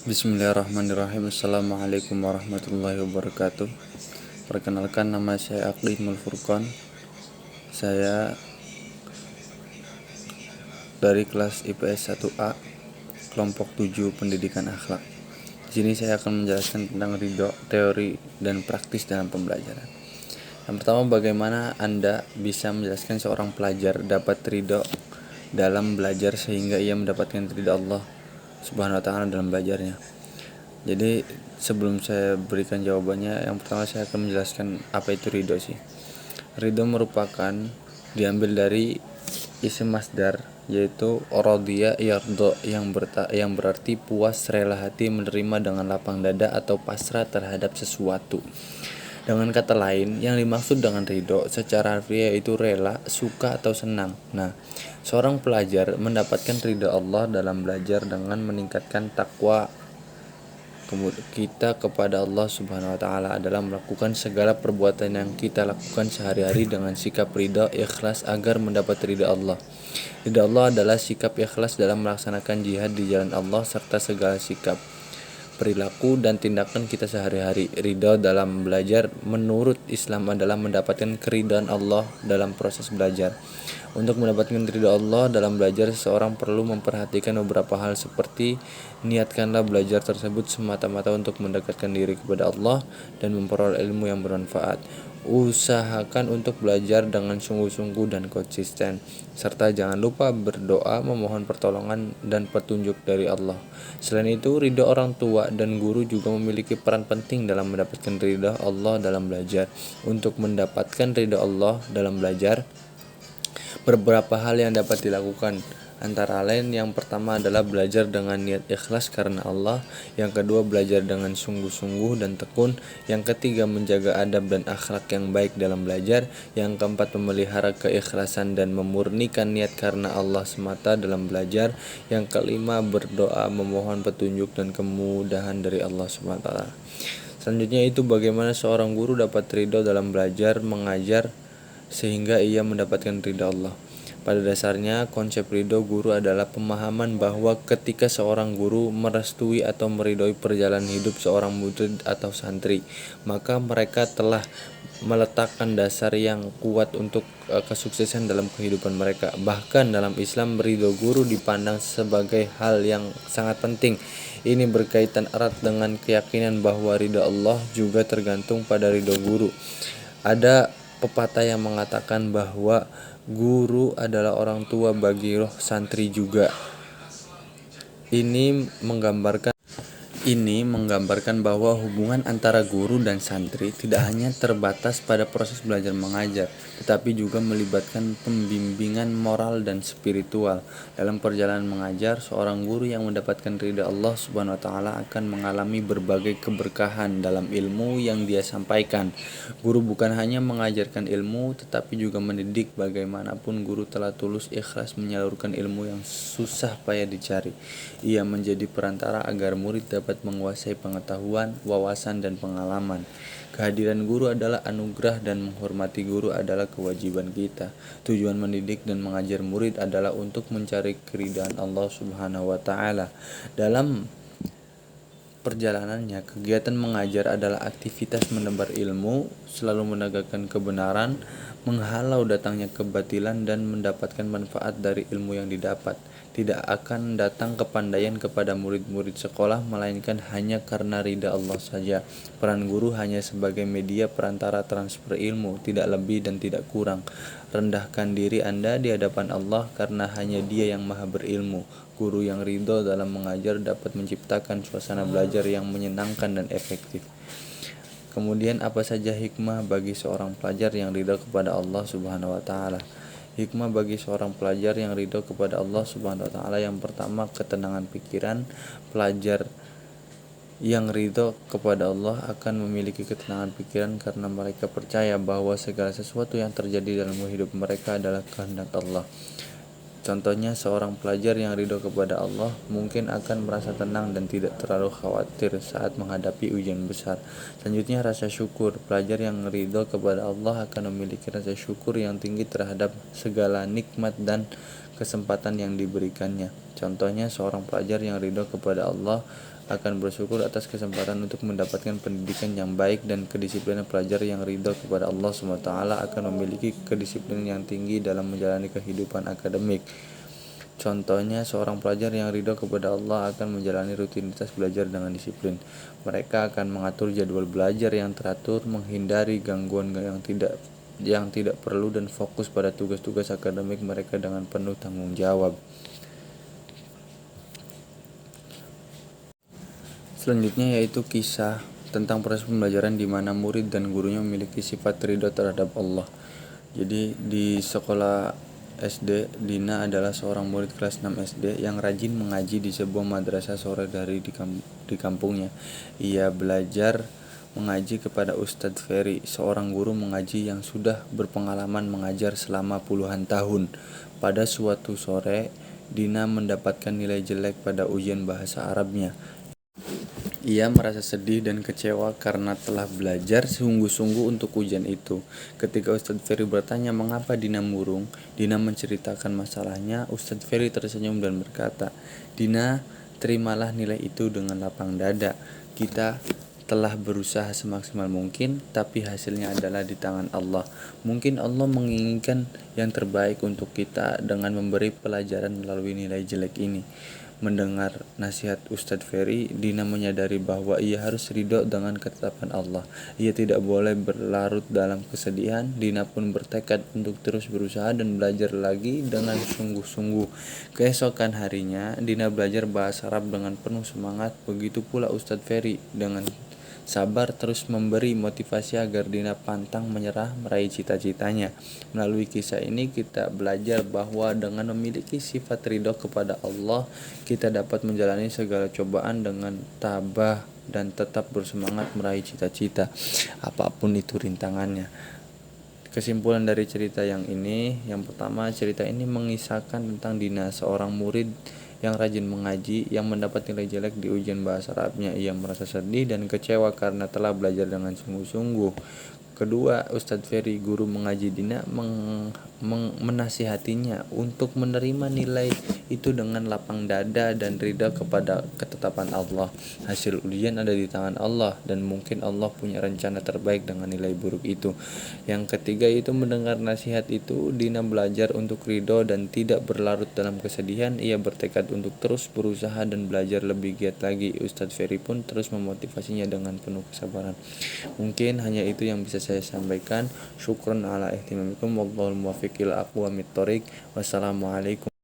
Bismillahirrahmanirrahim. Assalamualaikum warahmatullahi wabarakatuh. Perkenalkan, nama saya Aqlimul Furqan. Saya dari kelas IPS 1A, kelompok 7 Pendidikan Akhlak. Di sini saya akan menjelaskan tentang ridho, teori dan praktis dalam pembelajaran. Yang pertama, bagaimana Anda bisa menjelaskan seorang pelajar dapat ridho dalam belajar sehingga ia mendapatkan ridho Allah Subhanahu wa taala dalam belajarnya. Jadi sebelum saya berikan jawabannya, yang pertama saya akan menjelaskan apa itu ridho sih. Ridho merupakan diambil dari isim masdar, yaitu radhiya yardha, yang berarti puas, rela hati, menerima dengan lapang dada atau pasrah terhadap sesuatu. Dengan kata lain, yang dimaksud dengan ridho secara harfiah itu rela, suka atau senang. Nah, seorang pelajar mendapatkan ridho Allah dalam belajar dengan meningkatkan takwa kita kepada Allah Subhanahu wa taala adalah melakukan segala perbuatan yang kita lakukan sehari-hari dengan sikap ridha, ikhlas agar mendapat ridha Allah. Ridha Allah adalah sikap ikhlas dalam melaksanakan jihad di jalan Allah serta segala sikap, perilaku dan tindakan kita sehari-hari. Ridha dalam belajar menurut Islam adalah mendapatkan keridhaan Allah dalam proses belajar. Untuk mendapatkan ridha Allah dalam belajar, seseorang perlu memperhatikan beberapa hal seperti niatkanlah belajar tersebut semata-mata untuk mendekatkan diri kepada Allah dan memperoleh ilmu yang bermanfaat. Usahakan untuk belajar dengan sungguh-sungguh dan konsisten, serta jangan lupa berdoa memohon pertolongan dan petunjuk dari Allah. Selain itu, ridha orang tua dan guru juga memiliki peran penting dalam mendapatkan ridha Allah dalam belajar. Untuk mendapatkan ridha Allah dalam belajar, beberapa hal yang dapat dilakukan, antara lain yang pertama adalah belajar dengan niat ikhlas karena Allah, yang kedua belajar dengan sungguh-sungguh dan tekun, yang ketiga menjaga adab dan akhlak yang baik dalam belajar, yang keempat memelihara keikhlasan dan memurnikan niat karena Allah semata dalam belajar, yang kelima berdoa memohon petunjuk dan kemudahan dari Allah SWT. Selanjutnya itu bagaimana seorang guru dapat ridho dalam belajar mengajar sehingga ia mendapatkan ridha Allah. Pada dasarnya, konsep ridho guru adalah pemahaman bahwa ketika seorang guru merestui atau meridhoi perjalanan hidup seorang murid atau santri, maka mereka telah meletakkan dasar yang kuat untuk kesuksesan dalam kehidupan mereka. Bahkan dalam Islam, ridho guru dipandang sebagai hal yang sangat penting. Ini berkaitan erat dengan keyakinan bahwa ridho Allah juga tergantung pada ridho guru. Ada pepatah yang mengatakan bahwa guru adalah orang tua bagi roh santri juga. Ini menggambarkan bahwa hubungan antara guru dan santri tidak hanya terbatas pada proses belajar mengajar, tetapi juga melibatkan pembimbingan moral dan spiritual. Dalam perjalanan mengajar, seorang guru yang mendapatkan ridha Allah Subhanahu wa taala akan mengalami berbagai keberkahan dalam ilmu yang dia sampaikan. Guru bukan hanya mengajarkan ilmu, tetapi juga mendidik. Bagaimanapun guru telah tulus ikhlas menyalurkan ilmu yang susah payah dicari. Ia menjadi perantara agar murid dapat menguasai pengetahuan, wawasan, dan pengalaman. Kehadiran guru adalah anugerah dan menghormati guru adalah kewajiban kita. Tujuan mendidik dan mengajar murid adalah untuk mencari keridhaan Allah Subhanahu wa taala. Dalam perjalanannya, kegiatan mengajar adalah aktivitas menebar ilmu, selalu menegakkan kebenaran, menghalau datangnya kebatilan, dan mendapatkan manfaat dari ilmu yang didapat. Tidak akan datang kepandaian kepada murid-murid sekolah melainkan hanya karena ridha Allah saja. Peran guru hanya sebagai media perantara transfer ilmu, tidak lebih dan tidak kurang. Rendahkan diri Anda di hadapan Allah karena hanya Dia yang maha berilmu. Guru yang ridho dalam mengajar dapat menciptakan suasana belajar yang menyenangkan dan efektif. Kemudian apa saja hikmah bagi seorang pelajar yang ridho kepada Allah Subhanahu wa taala? Hikmah bagi seorang pelajar yang ridho kepada Allah Subhanahu wa taala, yang pertama, ketenangan pikiran. Pelajar yang ridho kepada Allah akan memiliki ketenangan pikiran karena mereka percaya bahwa segala sesuatu yang terjadi dalam hidup mereka adalah kehendak Allah. Contohnya, seorang pelajar yang ridho kepada Allah mungkin akan merasa tenang dan tidak terlalu khawatir saat menghadapi ujian besar. Selanjutnya, rasa syukur. Pelajar yang ridho kepada Allah akan memiliki rasa syukur yang tinggi terhadap segala nikmat dan kesempatan yang diberikannya. Contohnya, seorang pelajar yang ridho kepada Allah akan bersyukur atas kesempatan untuk mendapatkan pendidikan yang baik, dan kedisiplinan pelajar yang ridho kepada Allah SWT akan memiliki kedisiplinan yang tinggi dalam menjalani kehidupan akademik. Contohnya, seorang pelajar yang ridho kepada Allah akan menjalani rutinitas belajar dengan disiplin. Mereka akan mengatur jadwal belajar yang teratur, menghindari gangguan yang tidak perlu, dan fokus pada tugas-tugas akademik mereka dengan penuh tanggung jawab. Selanjutnya yaitu kisah tentang proses pembelajaran di mana murid dan gurunya memiliki sifat ridho terhadap Allah. Jadi di sekolah SD, Dina adalah seorang murid kelas 6 SD yang rajin mengaji di sebuah madrasah sore dari di kampungnya. Ia belajar mengaji kepada Ustadz Ferry, seorang guru mengaji yang sudah berpengalaman mengajar selama puluhan tahun. Pada suatu sore, Dina mendapatkan nilai jelek pada ujian bahasa Arabnya. Ia merasa sedih dan kecewa karena telah belajar sungguh-sungguh untuk ujian itu. Ketika Ustadz Ferry bertanya mengapa Dina murung, Dina menceritakan masalahnya. Ustadz Ferry tersenyum dan berkata, "Dina, terimalah nilai itu dengan lapang dada. Kita telah berusaha semaksimal mungkin, tapi hasilnya adalah di tangan Allah. Mungkin Allah menginginkan yang terbaik untuk kita dengan memberi pelajaran melalui nilai jelek ini." Mendengar nasihat Ustadz Ferry, Dina menyadari bahwa ia harus ridho dengan ketetapan Allah. Ia tidak boleh berlarut dalam kesedihan. Dina pun bertekad untuk terus berusaha dan belajar lagi dengan sungguh-sungguh. Keesokan harinya, Dina belajar bahasa Arab dengan penuh semangat. Begitu pula Ustadz Ferry dengan sabar terus memberi motivasi agar Dina pantang menyerah meraih cita-citanya. Melalui kisah ini kita belajar bahwa dengan memiliki sifat ridho kepada Allah, kita dapat menjalani segala cobaan dengan tabah dan tetap bersemangat meraih cita-cita, apapun itu rintangannya. Kesimpulan dari cerita yang pertama, cerita ini mengisahkan tentang Dina, seorang murid yang rajin mengaji, yang mendapat nilai jelek di ujian bahasa Arabnya. Ia merasa sedih dan kecewa karena telah belajar dengan sungguh-sungguh. Kedua, Ustadz Ferry, guru mengaji Dina, menasihatinya untuk menerima nilai itu dengan lapang dada dan ridha kepada ketetapan Allah. Hasil ujian ada di tangan Allah, dan mungkin Allah punya rencana terbaik dengan nilai buruk itu. Yang ketiga itu, mendengar nasihat itu, Dina belajar untuk ridho dan tidak berlarut dalam kesedihan. Ia bertekad untuk terus berusaha dan belajar lebih giat lagi. Ustadz Ferry pun terus memotivasinya dengan penuh kesabaran. Mungkin hanya itu yang bisa saya sampaikan. Syukran ala ihtimamikum, wallahul muwaffiq ila aqwamit thoriq. Wassalamualaikum.